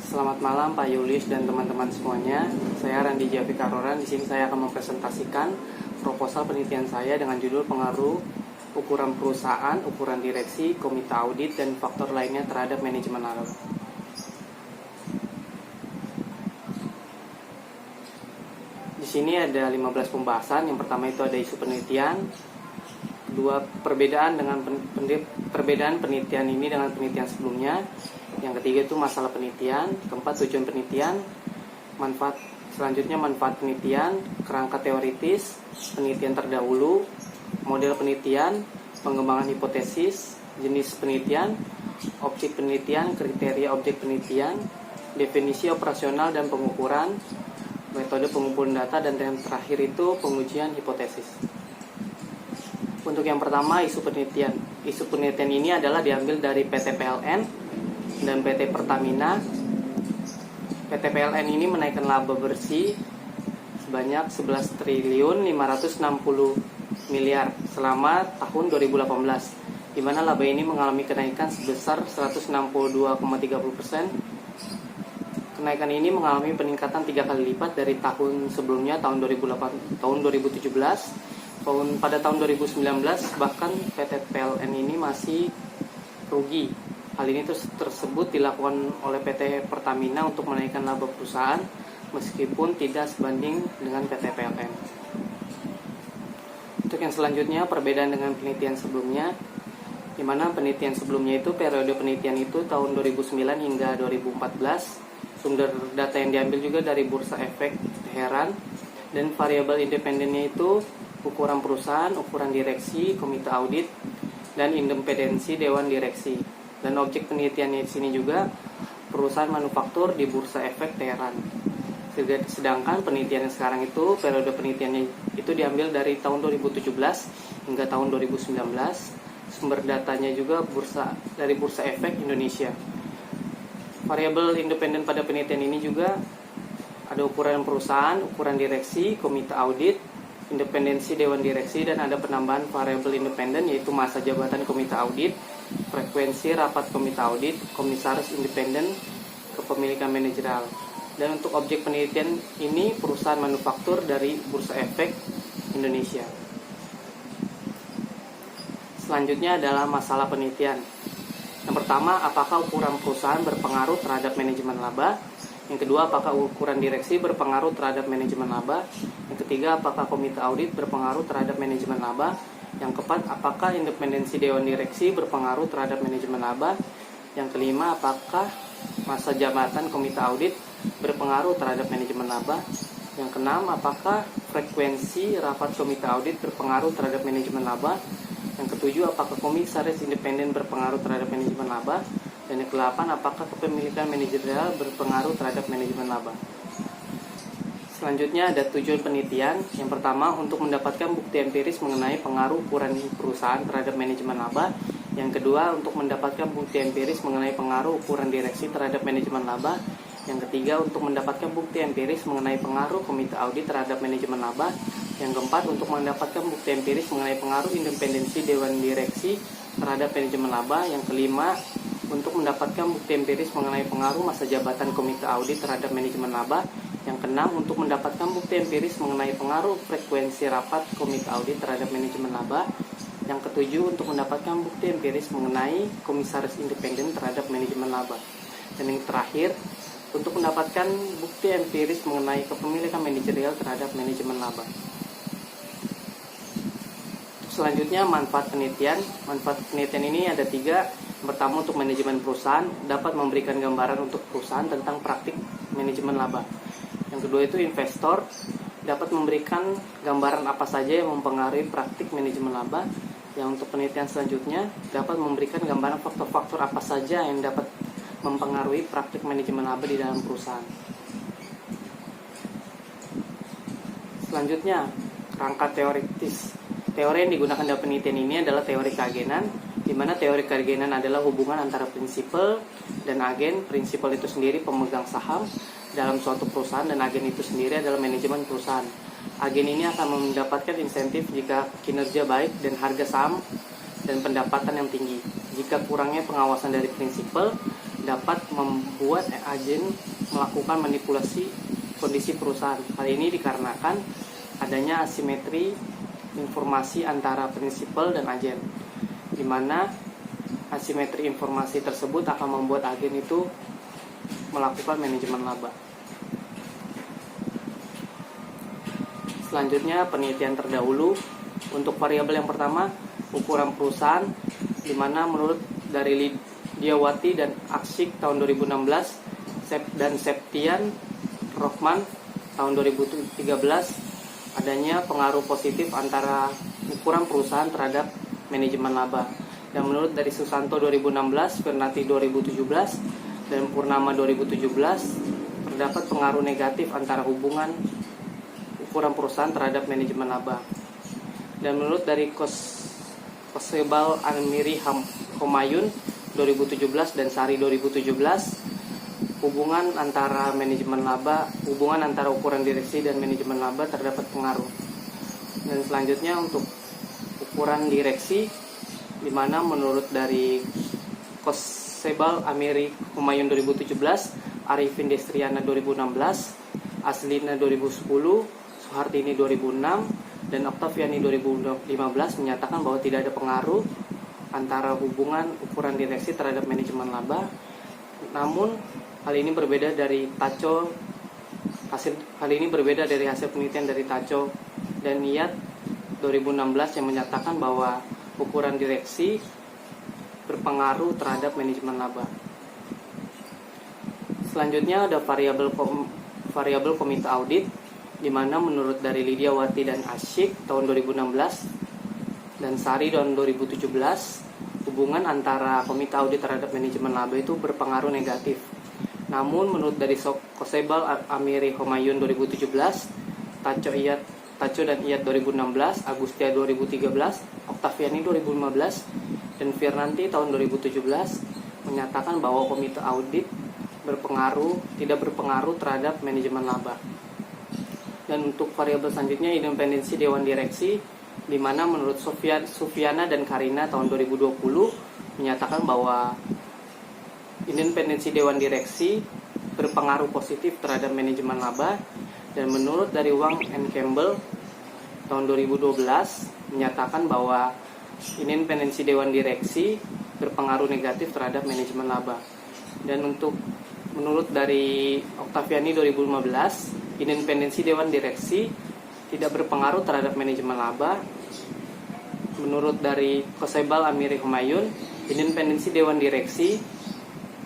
Selamat malam Pak Yulis dan teman-teman semuanya. Saya Randi Javi Karoran. Di sini saya akan mempresentasikan proposal penelitian saya dengan judul pengaruh ukuran perusahaan, ukuran direksi, komite audit, dan faktor lainnya terhadap manajemen laba. Di sini ada 15 pembahasan. Yang pertama itu ada isu penelitian. Kedua, perbedaan penelitian ini dengan penelitian sebelumnya. Yang ketiga itu masalah penelitian. Keempat, tujuan penelitian. Selanjutnya manfaat penelitian, kerangka teoritis, penelitian terdahulu, model penelitian, pengembangan hipotesis, jenis penelitian, objek penelitian, kriteria objek penelitian, definisi operasional dan pengukuran, metode pengumpulan data, dan yang terakhir itu pengujian hipotesis. Untuk yang pertama, isu penelitian. Isu penelitian ini adalah diambil dari PT PLN dan PT Pertamina. PT PLN ini menaikkan laba bersih sebanyak 11 triliun 560 miliar selama tahun 2018, di mana laba ini mengalami kenaikan sebesar 162,30%. Kenaikan ini mengalami peningkatan 3 kali lipat dari tahun sebelumnya, tahun 2017. Pada tahun 2019 bahkan PT PLN ini masih rugi. Hal ini tersebut dilakukan oleh PT Pertamina untuk menaikkan laba perusahaan meskipun tidak sebanding dengan PT PLN. Untuk yang selanjutnya, perbedaan dengan penelitian sebelumnya, di mana penelitian sebelumnya itu periode penelitian itu tahun 2009 hingga 2014. Sumber data yang diambil juga dari Bursa Efek Teheran, dan variabel independennya itu ukuran perusahaan, ukuran direksi, komite audit, dan independensi dewan direksi. Dan objek penelitiannya di sini juga perusahaan manufaktur di Bursa Efek Teheran. Sedangkan penelitian yang sekarang itu periode penelitiannya itu diambil dari tahun 2017 hingga tahun 2019. Sumber datanya juga dari Bursa Efek Indonesia. Variabel independen pada penelitian ini juga ada ukuran perusahaan, ukuran direksi, komite audit, independensi dewan direksi, dan ada penambahan variabel independen yaitu masa jabatan komite audit, frekuensi rapat komite audit, komisaris independen, kepemilikan manajerial. Dan untuk objek penelitian ini perusahaan manufaktur dari Bursa Efek Indonesia. Selanjutnya adalah masalah penelitian. Yang pertama, apakah ukuran perusahaan berpengaruh terhadap manajemen laba? Yang kedua, apakah ukuran direksi berpengaruh terhadap manajemen laba? Yang ketiga, apakah komite audit berpengaruh terhadap manajemen laba? Yang keempat, apakah independensi dewan direksi berpengaruh terhadap manajemen laba? Yang kelima, apakah masa jabatan komite audit berpengaruh terhadap manajemen laba? Yang keenam, apakah frekuensi rapat komite audit berpengaruh terhadap manajemen laba? Yang ketujuh, apakah komisaris independen berpengaruh terhadap manajemen laba? Dan yang ke-8, apakah kepemilikan manajerial berpengaruh terhadap manajemen laba? Selanjutnya ada tujuan penelitian. Yang pertama, untuk mendapatkan bukti empiris mengenai pengaruh ukuran perusahaan terhadap manajemen laba. Yang kedua, untuk mendapatkan bukti empiris mengenai pengaruh ukuran direksi terhadap manajemen laba. Yang ketiga, untuk mendapatkan bukti empiris mengenai pengaruh komite audit terhadap manajemen laba. Yang keempat, untuk mendapatkan bukti empiris mengenai pengaruh independensi dewan direksi terhadap manajemen laba. Yang kelima, untuk mendapatkan bukti empiris mengenai pengaruh masa jabatan komite audit terhadap manajemen laba. Yang keenam, untuk mendapatkan bukti empiris mengenai pengaruh frekuensi rapat komite audit terhadap manajemen laba. Yang ketujuh, untuk mendapatkan bukti empiris mengenai komisaris independen terhadap manajemen laba. Dan yang terakhir, untuk mendapatkan bukti empiris mengenai kepemilikan manajerial terhadap manajemen laba. Selanjutnya, manfaat penelitian. Manfaat penelitian ini ada 3. Yang pertama, untuk manajemen perusahaan, dapat memberikan gambaran untuk perusahaan tentang praktik manajemen laba. Yang kedua itu investor, dapat memberikan gambaran apa saja yang mempengaruhi praktik manajemen laba. Yang untuk penelitian selanjutnya, dapat memberikan gambaran faktor-faktor apa saja yang dapat mempengaruhi praktik manajemen laba di dalam perusahaan. Selanjutnya, kerangka teoritis. Teori yang digunakan dalam penelitian ini adalah teori keagenan, di mana teori keagenan adalah hubungan antara prinsipal dan agen. Prinsipal itu sendiri pemegang saham dalam suatu perusahaan, dan agen itu sendiri adalah manajemen perusahaan. Agen ini akan mendapatkan insentif jika kinerja baik dan harga saham dan pendapatan yang tinggi. Jika kurangnya pengawasan dari prinsipal dapat membuat agen melakukan manipulasi kondisi perusahaan. Hal ini dikarenakan adanya asimetri informasi antara prinsipal dan agen, di mana asimetri informasi tersebut akan membuat agen itu melakukan manajemen laba. Selanjutnya penelitian terdahulu. Untuk variabel yang pertama, ukuran perusahaan, di mana menurut dari Lidiawati dan Aksik tahun 2016 dan Septian Rohman tahun 2013 adanya pengaruh positif antara ukuran perusahaan terhadap manajemen laba. Dan menurut dari Susanto 2016, Fernati 2017, dan Purnama 2017 terdapat pengaruh negatif antara hubungan ukuran perusahaan terhadap manajemen laba. Dan menurut dari Kosebal Almiri Homayun 2017 dan Sari 2017, hubungan antara manajemen laba, hubungan antara ukuran direksi dan manajemen laba terdapat pengaruh. Dan selanjutnya untuk ukuran direksi, di mana menurut dari Kosebal Amiri Homayun 2017, Arifin Destriana 2016, Aslina 2010, Suhartini 2006, dan Oktaviani 2015 menyatakan bahwa tidak ada pengaruh antara hubungan ukuran direksi terhadap manajemen laba. Namun hal ini berbeda dari hasil penelitian dari Tacho dan Niat 2016 yang menyatakan bahwa ukuran direksi berpengaruh terhadap manajemen laba. Selanjutnya ada variabel komite audit, di mana menurut dari Lidiawati dan Asyik tahun 2016 dan Sari tahun 2017, hubungan antara komite audit terhadap manajemen laba itu berpengaruh negatif. Namun menurut dari Kosebal Amiri Homayun 2017, Tacho dan Iyat 2016, Agustia 2013, Oktaviani 2015, dan Firnanti tahun 2017 menyatakan bahwa komite audit tidak berpengaruh terhadap manajemen laba. Dan untuk variabel selanjutnya, independensi Dewan Direksi, di mana menurut Sufiana dan Karina tahun 2020 menyatakan bahwa independensi Dewan Direksi berpengaruh positif terhadap manajemen laba. Dan menurut dari Wang and Campbell tahun 2012 menyatakan bahwa independensi Dewan Direksi berpengaruh negatif terhadap manajemen laba. Dan menurut dari Oktaviani 2015, independensi Dewan Direksi tidak berpengaruh terhadap manajemen laba. Menurut dari Kosebal Amiri Humayun, independensi Dewan Direksi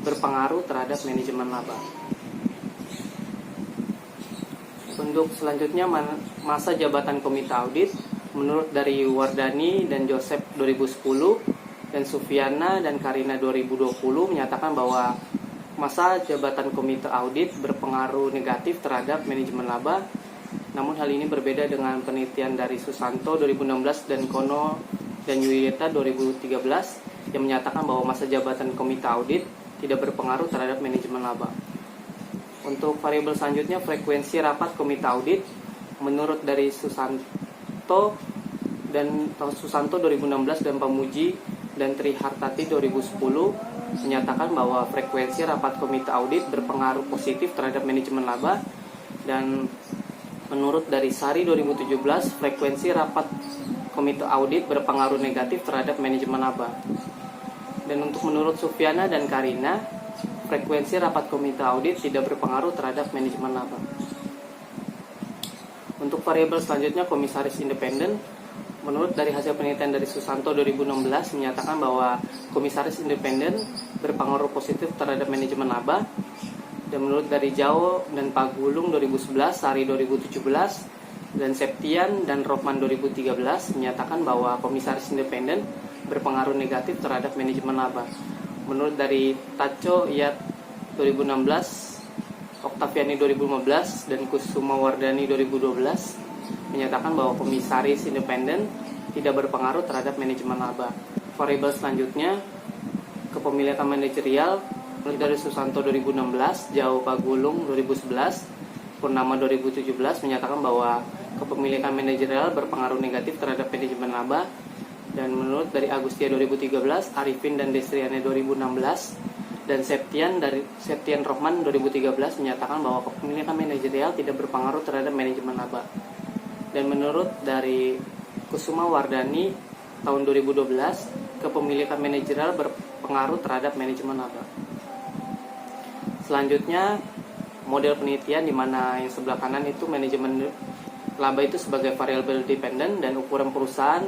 berpengaruh terhadap manajemen laba. Untuk selanjutnya masa jabatan komite audit, menurut dari Wardani dan Joseph 2010 dan Sufiana dan Karina 2020 menyatakan bahwa masa jabatan komite audit berpengaruh negatif terhadap manajemen laba. Namun hal ini berbeda dengan penelitian dari Susanto 2016 dan Kono dan Yuyeta 2013 yang menyatakan bahwa masa jabatan komite audit tidak berpengaruh terhadap manajemen laba. Untuk variabel selanjutnya, frekuensi rapat komite audit, menurut dari Susanto 2016 dan Pamuji dan Trihartati 2010 menyatakan bahwa frekuensi rapat komite audit berpengaruh positif terhadap manajemen laba. Dan menurut dari Sari 2017, frekuensi rapat komite audit berpengaruh negatif terhadap manajemen laba. Dan untuk menurut Sufiana dan Karina, frekuensi rapat komite audit tidak berpengaruh terhadap manajemen laba. Untuk variabel selanjutnya, komisaris independen, menurut dari hasil penelitian dari Susanto 2016 menyatakan bahwa komisaris independen berpengaruh positif terhadap manajemen laba. Dan menurut dari Jao dan Pagulung 2011, Sari 2017, dan Septian dan Rohman 2013 menyatakan bahwa komisaris independen berpengaruh negatif terhadap manajemen laba. Menurut dari Tacho Iyat 2016, Oktaviani 2015, dan Kusuma Wardani 2012 menyatakan bahwa komisaris independen tidak berpengaruh terhadap manajemen laba. Variabel selanjutnya, kepemilikan manajerial, menurut dari Susanto 2016, Jao Pagulung 2011, Purnama 2017 menyatakan bahwa kepemilikan manajerial berpengaruh negatif terhadap manajemen laba. Dan menurut dari Agustia 2013, Arifin dan Destriane 2016, Dan Septian Rohman 2013 menyatakan bahwa kepemilikan manajerial tidak berpengaruh terhadap manajemen laba. Dan menurut dari Kusuma Wardani tahun 2012, kepemilikan manajerial berpengaruh terhadap manajemen laba. Selanjutnya, model penelitian di mana yang sebelah kanan itu manajemen laba itu sebagai variable dependent, dan ukuran perusahaan,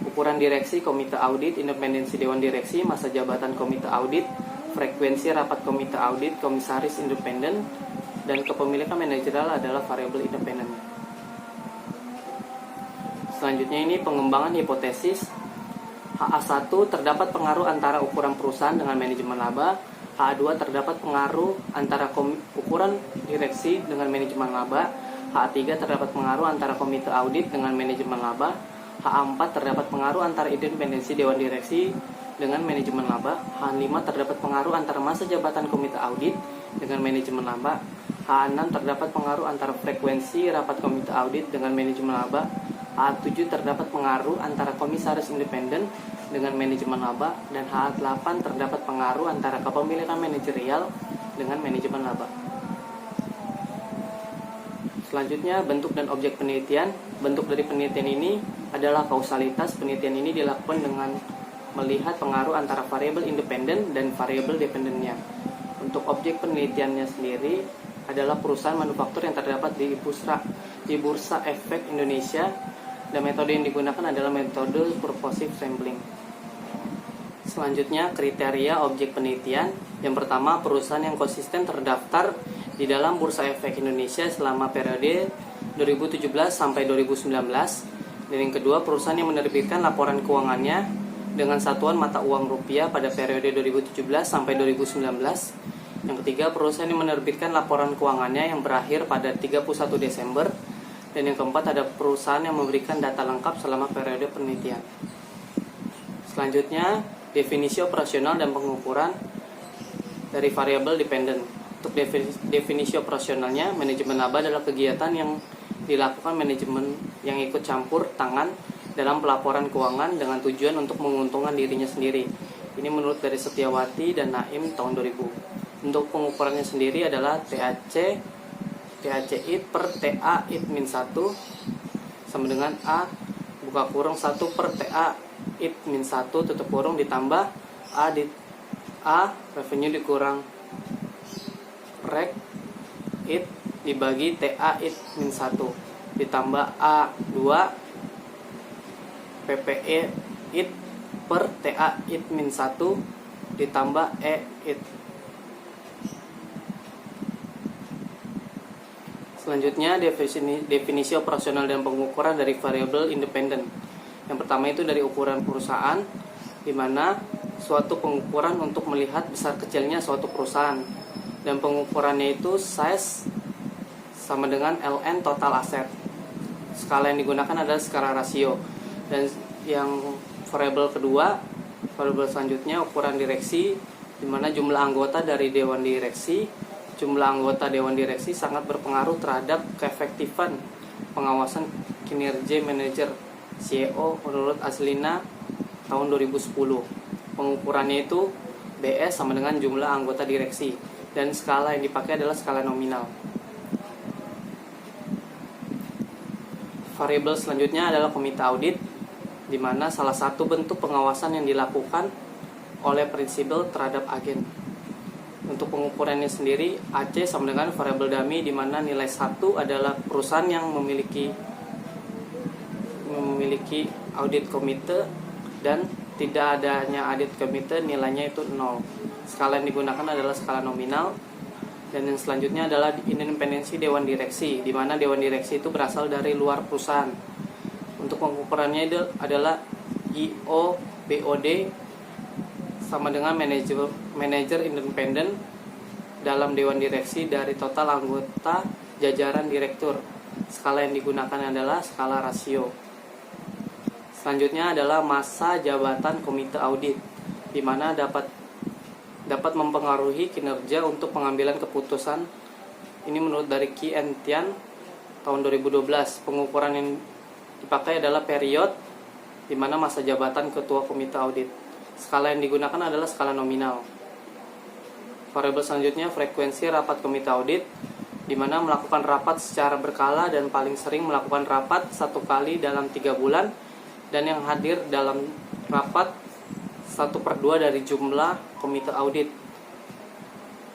ukuran direksi, komite audit, independensi dewan direksi, masa jabatan komite audit, frekuensi rapat komite audit, komisaris independen, dan kepemilikan manajerial adalah variabel independen. Selanjutnya ini pengembangan hipotesis. HA1 terdapat pengaruh antara ukuran perusahaan dengan manajemen laba. HA2 terdapat pengaruh antara ukuran direksi dengan manajemen laba. HA3 terdapat pengaruh antara komite audit dengan manajemen laba. HA4 terdapat pengaruh antara independensi dewan direksi dengan manajemen laba. HA5 terdapat pengaruh antara masa jabatan komite audit dengan manajemen laba. HA6 terdapat pengaruh antara frekuensi rapat komite audit dengan manajemen laba. HA7 terdapat pengaruh antara komisaris independen dengan manajemen laba, dan HA8 terdapat pengaruh antara kepemilikan manajerial dengan manajemen laba. Selanjutnya, bentuk dan objek penelitian. Bentuk dari penelitian ini adalah kausalitas. Penelitian ini dilakukan dengan melihat pengaruh antara variabel independen dan variabel dependennya. Untuk objek penelitiannya sendiri adalah perusahaan manufaktur yang terdapat di Bursa Efek Indonesia, dan metode yang digunakan adalah metode purposive sampling. Selanjutnya, kriteria objek penelitian. Yang pertama, perusahaan yang konsisten terdaftar di dalam Bursa Efek Indonesia selama periode 2017 sampai 2019. Dan yang kedua, perusahaan yang menerbitkan laporan keuangannya dengan satuan mata uang rupiah pada periode 2017 sampai 2019. Yang ketiga, perusahaan yang menerbitkan laporan keuangannya yang berakhir pada 31 Desember. Dan yang keempat, ada perusahaan yang memberikan data lengkap selama periode penelitian. Selanjutnya, definisi operasional dan pengukuran dari variabel dependent. Untuk definisi operasionalnya, manajemen laba adalah kegiatan yang dilakukan manajemen yang ikut campur tangan dalam pelaporan keuangan dengan tujuan untuk menguntungkan dirinya sendiri. Ini menurut dari Setiawati dan Naim tahun 2000. Untuk pengukurannya sendiri adalah TAC/IT per TA/IT-1 sama dengan A buka kurung 1 per TA/IT-1 tutup kurung ditambah A revenue dikurang rek IT dibagi TA/IT-1 ditambah A2 PPE IT per TA/IT-1 ditambah E/IT. Selanjutnya, definisi operasional dan pengukuran dari variabel independen. Yang pertama itu dari ukuran perusahaan, di mana suatu pengukuran untuk melihat besar kecilnya suatu perusahaan. Dan pengukurannya itu size sama dengan LN total aset. Skala yang digunakan adalah skala rasio. Dan yang variabel kedua, variabel selanjutnya ukuran direksi, di mana jumlah anggota dari dewan direksi. Jumlah anggota dewan direksi sangat berpengaruh terhadap keefektifan pengawasan kinerja manajer CEO menurut Aslina tahun 2010. Pengukurannya itu BS sama dengan jumlah anggota direksi, dan skala yang dipakai adalah skala nominal. Variabel selanjutnya adalah komite audit, di mana salah satu bentuk pengawasan yang dilakukan oleh prinsipal terhadap agen. Untuk pengukurannya sendiri, AC sama dengan variabel dummy, di mana nilai 1 adalah perusahaan yang memiliki audit komite, dan tidak adanya audit komite nilainya itu 0. Skala yang digunakan adalah skala nominal. Dan yang selanjutnya adalah independensi dewan direksi, di mana dewan direksi itu berasal dari luar perusahaan. Untuk pengukurannya itu adalah IOBOD sama dengan manajer independen dalam dewan direksi dari total anggota jajaran direktur. Skala yang digunakan adalah skala rasio. Selanjutnya adalah masa jabatan komite audit, di mana dapat mempengaruhi kinerja untuk pengambilan keputusan. Ini menurut dari Ki and Tian tahun 2012. Pengukuran yang dipakai adalah period, di mana masa jabatan ketua komite audit. Skala yang digunakan adalah skala nominal. Variabel selanjutnya frekuensi rapat komite audit, di mana melakukan rapat secara berkala dan paling sering melakukan rapat 1 kali dalam 3 bulan, dan yang hadir dalam rapat 1/2 dari jumlah komite audit.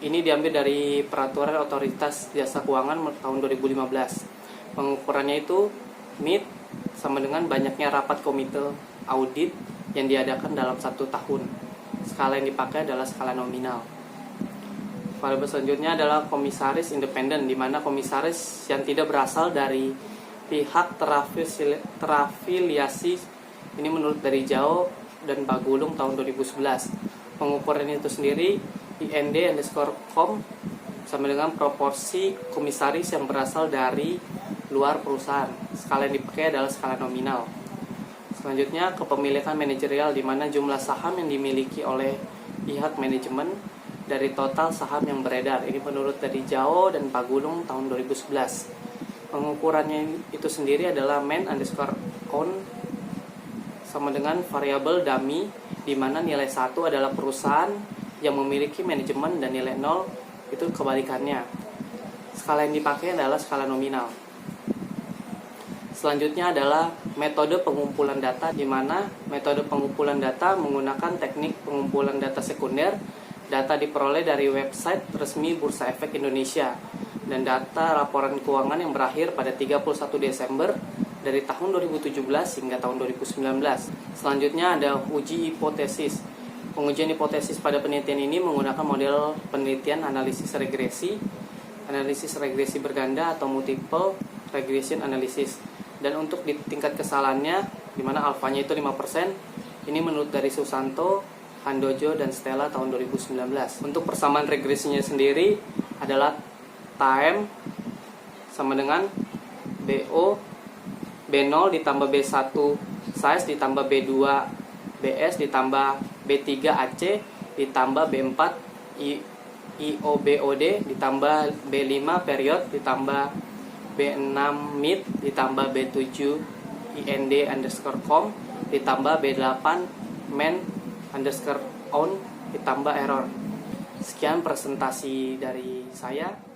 Ini diambil dari Peraturan Otoritas Jasa Keuangan tahun 2015. Pengukurannya itu MIT sama dengan banyaknya rapat komite audit yang diadakan dalam 1 tahun. Skala yang dipakai adalah skala nominal. Variabel selanjutnya adalah komisaris independen, di mana komisaris yang tidak berasal dari pihak terafiliasi. Ini menurut dari Jao dan Bagulung tahun 2011. Pengukuran itu sendiri IND_com sama dengan proporsi komisaris yang berasal dari luar perusahaan. Skala yang dipakai adalah skala nominal. Selanjutnya kepemilikan manajerial, di mana jumlah saham yang dimiliki oleh pihak manajemen dari total saham yang beredar. Ini menurut dari Jao dan Pagulung tahun 2011. Pengukurannya itu sendiri adalah man_own sama dengan variabel dummy, di mana nilai 1 adalah perusahaan yang memiliki manajemen dan nilai 0 itu kebalikannya. Skala yang dipakai adalah skala nominal. Selanjutnya adalah metode pengumpulan data, di mana metode pengumpulan data menggunakan teknik pengumpulan data sekunder. Data diperoleh dari website resmi Bursa Efek Indonesia dan data laporan keuangan yang berakhir pada 31 Desember dari tahun 2017 hingga tahun 2019. Selanjutnya ada uji hipotesis. Pengujian hipotesis pada penelitian ini menggunakan model penelitian analisis regresi berganda atau multiple regression analysis. Dan untuk di tingkat kesalahannya, di mana alfanya itu 5%, ini menurut dari Susanto, Handojo, dan Stella tahun 2019. Untuk persamaan regresinya sendiri adalah time sama dengan BO B0 ditambah B1 size ditambah B2 BS ditambah B3 AC ditambah B4 IOBOD ditambah B5 period ditambah B6 mid ditambah B7 IND_com ditambah B8 man_own ditambah error. Sekian presentasi dari saya.